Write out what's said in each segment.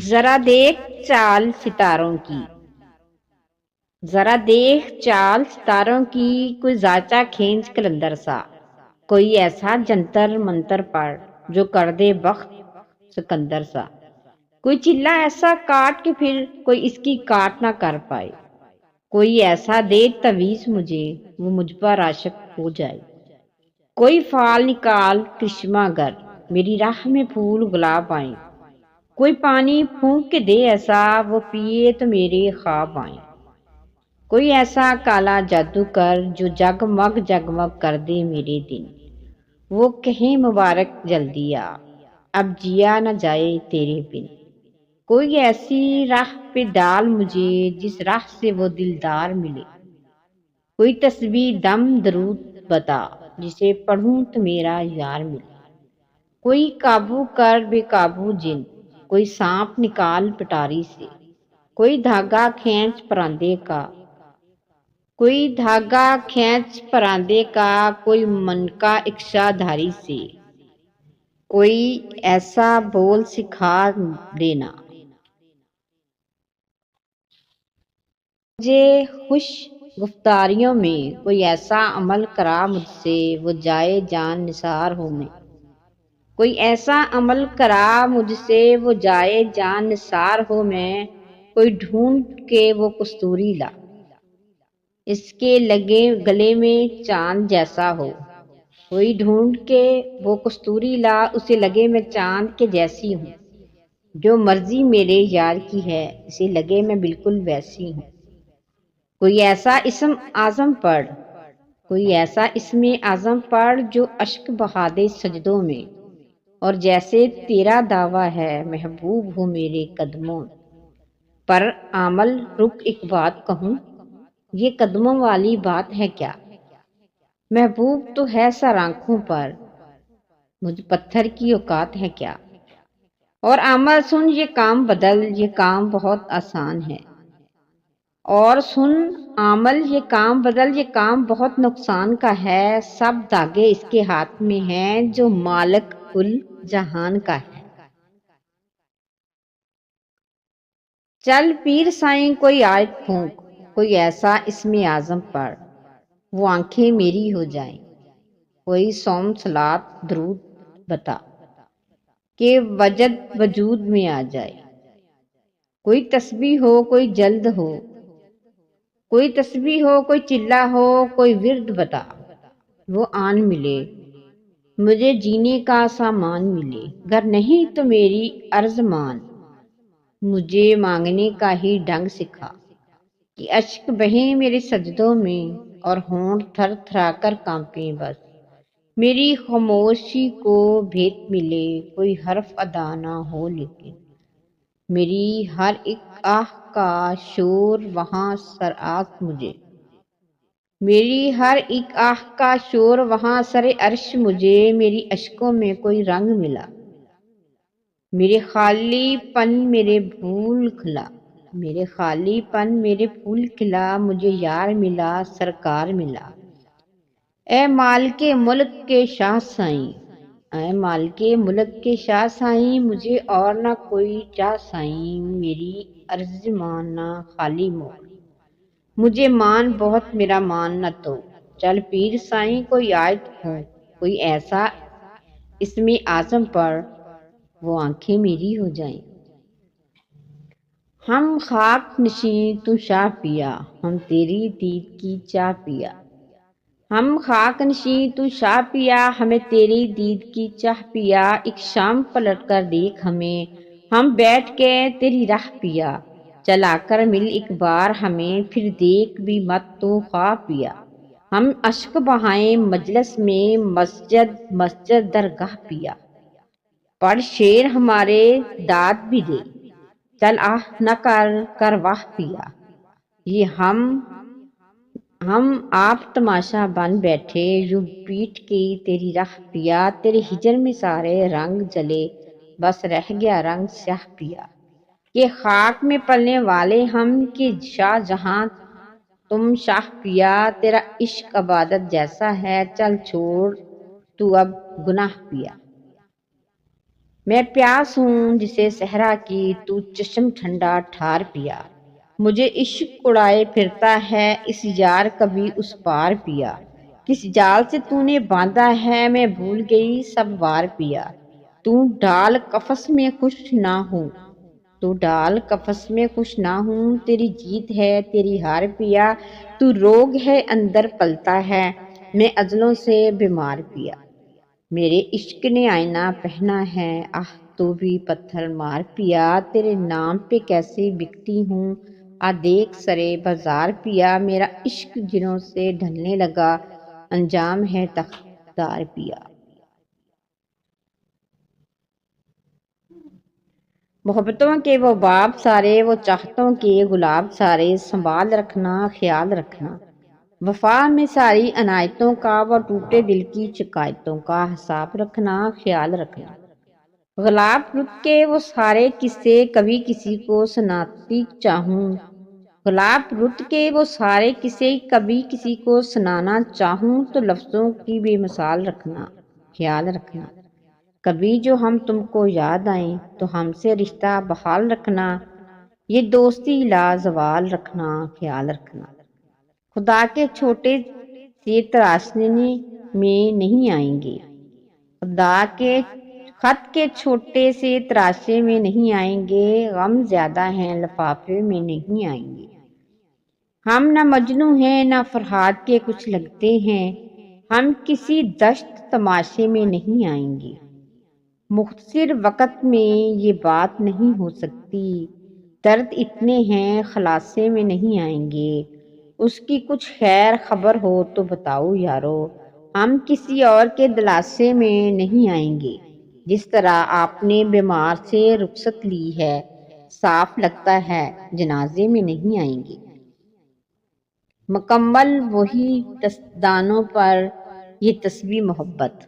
ذرا دیکھ چال ستاروں کی، ذرا دیکھ چال ستاروں کی، کوئی زاچہ کھینچ کلندر سا، کوئی ایسا جنتر منتر پڑھ جو کر دے بخت سکندر سا، کوئی چلا ایسا کاٹ کے پھر کوئی اس کی کاٹ نہ کر پائے، کوئی ایسا دے تویز مجھے وہ مجھ پر عاشق ہو جائے، کوئی فال نکال کرشمہ گر میری راہ میں پھول گلاب آئیں، کوئی پانی پھونک کے دے ایسا وہ پیے تو میرے خواب آئیں، کوئی ایسا کالا جادو کر جو جگمگ کر دے میرے دن، وہ کہیں مبارک جلدی آ اب جیا نہ جائے تیرے بن، کوئی ایسی راہ پہ ڈال مجھے جس راہ سے وہ دلدار ملے، کوئی تسبیح دم درود بتا جسے پڑھوں تو میرا یار ملے، کوئی قابو کر بے قابو جن، کوئی سانپ نکال پٹاری سے، کوئی دھاگا کھینچ پراندے کا، کوئی دھاگا کھینچ پراندے کا، کوئی منکا اکشا دھاری سے، کوئی ایسا بول سکھا دینا مجھے خوش گفتاریوں میں، کوئی ایسا عمل کرا مجھ سے وہ جائے جان نثار ہو میں، کوئی ایسا عمل کرا مجھ سے وہ جائے جان نثار ہو میں، کوئی ڈھونڈ کے وہ کستوری لا اس کے گلے میں چاند جیسا ہو، کوئی ڈھونڈ کے وہ کستوری لا اسے لگے میں چاند کے جیسی ہوں، جو مرضی میرے یار کی ہے اسے لگے میں بالکل ویسی ہوں، کوئی ایسا اسم اعظم پڑھ، کوئی ایسا اسم اعظم پڑھ جو اشک بہا دے سجدوں میں، اور جیسے تیرا دعویٰ ہے محبوب ہو میرے قدموں پر عمل، رک ایک بات کہوں، یہ قدموں والی بات ہے کیا، محبوب تو ہے سر آنکھوں پر، مجھ پتھر کی اوقات ہے کیا، اور عمل سن یہ کام بدل یہ کام بہت آسان ہے، اور سن عمل یہ کام بدل یہ کام بہت نقصان کا ہے، سب دھاگے اس کے ہاتھ میں ہیں جو مالک کل جہان کا ہے، چل پیر سائیں کوئی آیت پھونک، کوئی ایسا اسم اعظم پڑھ وہ آنکھیں میری ہو جائیں، کوئی سوم صلات درود بتا کہ وجد وجود میں آ جائے، کوئی تسبیح ہو کوئی جلد ہو، کوئی تسبیح ہو کوئی چلا ہو، کوئی ورد بتا وہ آن ملے، مجھے جینے کا سامان ملے، گر نہیں تو میری عرض مان، مجھے مانگنے کا ہی ڈھنگ سکھا، کہ اشک بہیں میرے سجدوں میں اور ہونٹ تھر تھرا کر کانپیں، بس میری خاموشی کو بھیت ملے، کوئی حرف ادا نہ ہو لیکن میری ہر ایک آہ کا شور وہاں سر آگ مجھے، میری ہر ایک آہ کا شور وہاں سر عرش مجھے، میری اشکوں میں کوئی رنگ ملا، میرے خالی پن میرے پھول کھلا، میرے خالی پن میرے پھول کھلا، مجھے یار ملا سرکار ملا، اے مالک ملک کے شاہ سائیں، اے مالک ملک کے شاہ سائیں، مجھے اور نہ کوئی چاہ سائیں، میری عرض مان نہ خالی موڑ، مجھے مان بہت میرا مان نہ تو، چل پیر سائیں کوئی آیت پھونک، کوئی ایسا اسم اعظم پڑھ وہ آنکھیں میری ہو جائیں، ہم خاک نشیں تو شاہ پیا ہم تیری دید کی چاہ پیا، ہم خاک نشیں تو شاہ پیا ہمیں تیری دید کی چاہ پیا، ایک شام پلٹ کر دیکھ ہمیں ہم بیٹھ کے تیری راہ پیا، چلا کر مل ایک بار ہمیں پھر دیکھ بھی مت تو خواب پیا، ہم اشک بہائیں مجلس میں مسجد درگاہ پیا، پڑھ شعر ہمارے داد بھی دے، چل آہ نہ کر واہ پیا، یہ ہم آپ تماشا بن بیٹھے یوں پیٹ کی تیری راہ پیا، تیرے ہجر میں سارے رنگ جلے بس رہ گیا رنگ سیاہ پیا، کہ خاک میں پلنے والے ہم کہ شاہ جہاں تم شاہ پیا، تیرا عشق عبادت جیسا ہے چل چھوڑ تو اب گناہ پیا۔ میں پیاس ہوں جسے صحرا کی تو چشم ٹھنڈا ٹھار پیا، مجھے عشق اڑائے پھرتا ہے اس یار کبھی اس پار پیا، کس جال سے تو نے باندھا ہے میں بھول گئی سب وار پیا، تو ڈال قفس میں خوش نہ ہوں، تو ڈال قفس میں خوش نہ ہوں، تیری جیت ہے تیری ہار پیا، تو روگ ہے اندر پلتا ہے میں ازلوں سے بیمار پیا، میرے عشق نے آئینہ پہنا ہے آہ تو بھی پتھر مار پیا، تیرے نام پہ کیسے بکتی ہوں آ دیکھ سرے بازار پیا، میرا عشق جنوں سے ڈھلنے لگا انجام ہے تختدار پیا۔ محبتوں کے وہ باب سارے، وہ چاہتوں کے گلاب سارے، سنبھال رکھنا خیال رکھنا، وفا میں ساری عنایتوں کا، وہ ٹوٹے دل کی شکایتوں کا حساب رکھنا خیال رکھنا، غلاب رت کے وہ سارے قصے کبھی کسی کو سناتی چاہوں، غلاب رت کے وہ سارے قصے کبھی کسی کو سنانا چاہوں، تو لفظوں کی بے مثال رکھنا خیال رکھنا، کبھی جو ہم تم کو یاد آئیں تو ہم سے رشتہ بحال رکھنا، یہ دوستی لازوال رکھنا خیال رکھنا، خدا کے چھوٹے سے تراشنے میں نہیں آئیں گے، خدا کے خط کے چھوٹے سے تراشے میں نہیں آئیں گے، غم زیادہ ہیں لفافے میں نہیں آئیں گے، ہم نہ مجنوں ہیں نہ فرہاد کے کچھ لگتے ہیں، ہم کسی دشت تماشے میں نہیں آئیں گے، مختصر وقت میں یہ بات نہیں ہو سکتی، درد اتنے ہیں خلاصے میں نہیں آئیں گے، اس کی کچھ خیر خبر ہو تو بتاؤ یارو، ہم کسی اور کے دلاسے میں نہیں آئیں گے، جس طرح آپ نے بیمار سے رخصت لی ہے صاف لگتا ہے جنازے میں نہیں آئیں گے، مکمل وہی دستانوں پر یہ تسبیح محبت،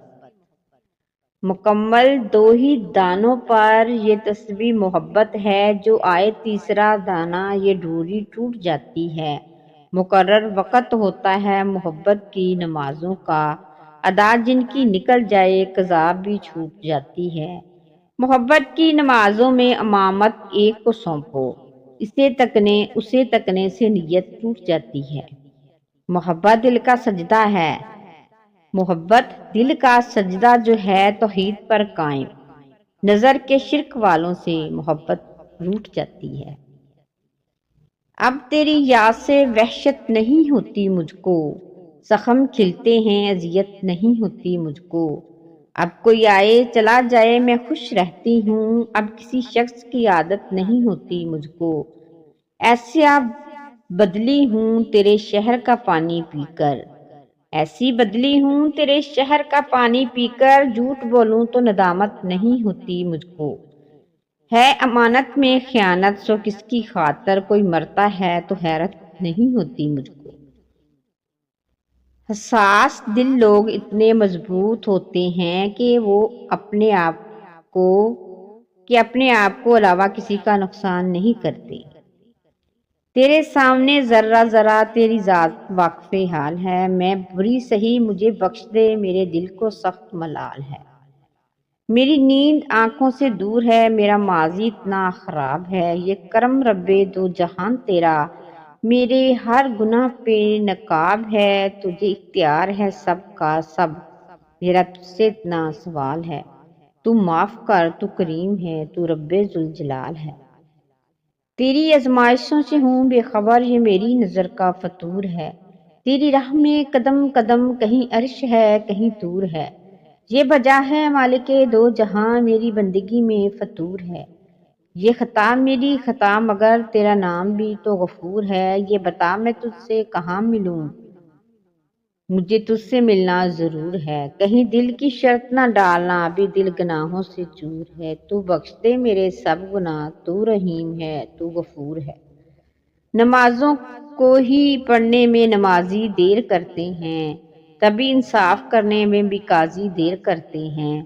مکمل دو ہی دانوں پر یہ تسبیح محبت ہے، جو آئے تیسرا دانہ یہ ڈوری ٹوٹ جاتی ہے، مقرر وقت ہوتا ہے محبت کی نمازوں کا، ادا جن کی نکل جائے قضا بھی چھوٹ جاتی ہے، محبت کی نمازوں میں امامت ایک کو سونپو، اسے تکنے سے نیت ٹوٹ جاتی ہے، محبت دل کا سجدہ ہے، محبت دل کا سجدہ جو ہے توحید پر قائم، نظر کے شرک والوں سے محبت روٹھ جاتی ہے، اب تیری یاد سے وحشت نہیں ہوتی مجھ کو، زخم کھلتے ہیں اذیت نہیں ہوتی مجھ کو، اب کوئی آئے چلا جائے میں خوش رہتی ہوں، اب کسی شخص کی عادت نہیں ہوتی مجھ کو، ایسے اب بدلی ہوں تیرے شہر کا پانی پی کر، ایسی بدلی ہوں تیرے شہر کا پانی پی کر، جھوٹ بولوں تو ندامت نہیں ہوتی مجھ کو، ہے امانت میں خیانت سو کس کی خاطر، کوئی مرتا ہے تو حیرت نہیں ہوتی مجھ کو، حساس دل لوگ اتنے مضبوط ہوتے ہیں کہ وہ اپنے آپ کو علاوہ کسی کا نقصان نہیں کرتے، تیرے سامنے ذرہ ذرہ تیری ذات واقف حال ہے، میں بری سہی مجھے بخش دے میرے دل کو سخت ملال ہے، میری نیند آنکھوں سے دور ہے، میرا ماضی اتنا خراب ہے، یہ کرم رب دو جہان تیرا، میرے ہر گناہ پہ نقاب ہے، تجھے اختیار ہے سب کا سب، میرا تجھ سے اتنا سوال ہے، تو معاف کر تو کریم ہے تو رب ذوالجلال ہے، تیری آزمائشوں سے ہوں بے خبر یہ میری نظر کا فطور ہے، تیری راہ میں قدم قدم کہیں عرش ہے کہیں طور ہے، یہ بجا ہے مالک دو جہاں میری بندگی میں فطور ہے، یہ خطا میری خطا مگر تیرا نام بھی تو غفور ہے، یہ بتا میں تجھ سے کہاں ملوں مجھے تجھ سے ملنا ضرور ہے، کہیں دل کی شرط نہ ڈالنا ابھی دل گناہوں سے چور ہے، تو بخش دے میرے سب گناہ تو رحیم ہے تو غفور ہے، نمازوں کو ہی پڑھنے میں نمازی دیر کرتے ہیں، تبھی انصاف کرنے میں بھی قاضی دیر کرتے ہیں،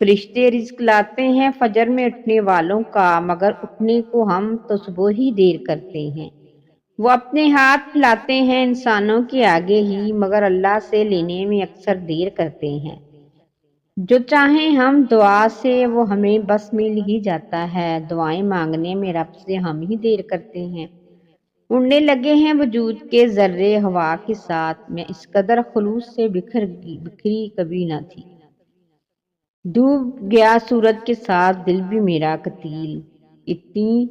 فرشتے رزق لاتے ہیں فجر میں اٹھنے والوں کا، مگر اٹھنے کو ہم تو صبح ہی دیر کرتے ہیں، وہ اپنے ہاتھ پھیلاتے ہیں انسانوں کے آگے ہی، مگر اللہ سے لینے میں اکثر دیر کرتے ہیں، جو چاہیں ہم دعا سے وہ ہمیں بس مل ہی جاتا ہے، دعائیں مانگنے میں رب سے ہم ہی دیر کرتے ہیں۔ اڑنے لگے ہیں وجود کے ذرے ہوا کے ساتھ، میں اس قدر خلوص سے بکھری کبھی نہ تھی۔ ڈوب گیا سورج کے ساتھ دل بھی میرا قتیل، اتنی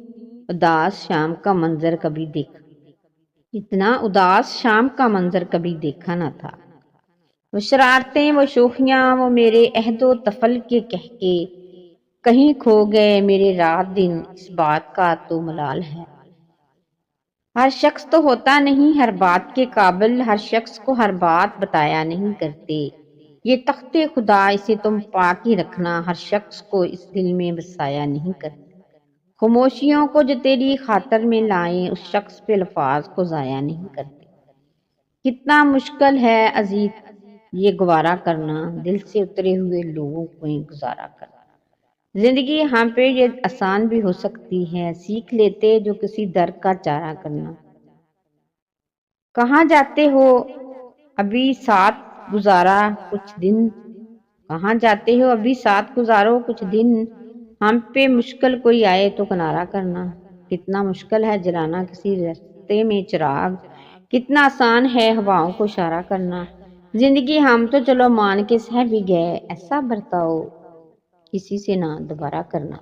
اداس شام کا منظر کبھی دیکھا اتنا اداس شام کا منظر کبھی دیکھا نہ تھا۔ وہ شرارتیں، وہ شوخیاں، وہ میرے عہد و طفل کے کہکے کہیں کھو گئے میرے رات دن، اس بات کا تو ملال ہے۔ ہر شخص تو ہوتا نہیں ہر بات کے قابل، ہر شخص کو ہر بات بتایا نہیں کرتے، یہ تخت خدا اسے تم پاک ہی رکھنا، ہر شخص کو اس دل میں بسایا نہیں کرتے۔ خاموشیوں کو جو تیری خاطر میں لائیں، اس شخص پہ الفاظ کو ضائع نہیں کرتے۔ کتنا مشکل ہے عزیز یہ گوارا کرنا، دل سے اترے ہوئے لوگوں کو گزارا کرنا۔ زندگی ہم پہ یہ آسان بھی ہو سکتی ہے، سیکھ لیتے جو کسی درد کا چارہ کرنا۔ کہاں جاتے ہو ابھی ساتھ گزارا کچھ دن، کہاں جاتے ہو ابھی ساتھ گزارو کچھ دن، ہم پہ مشکل کوئی آئے تو کنارہ کرنا۔ کتنا مشکل ہے جلانا کسی راستے میں چراغ، کتنا آسان ہے ہواؤں کو اشارہ کرنا۔ زندگی ہم تو چلو مان کے سہ بھی گئے، ایسا برتاؤ کسی سے نہ دوبارہ کرنا۔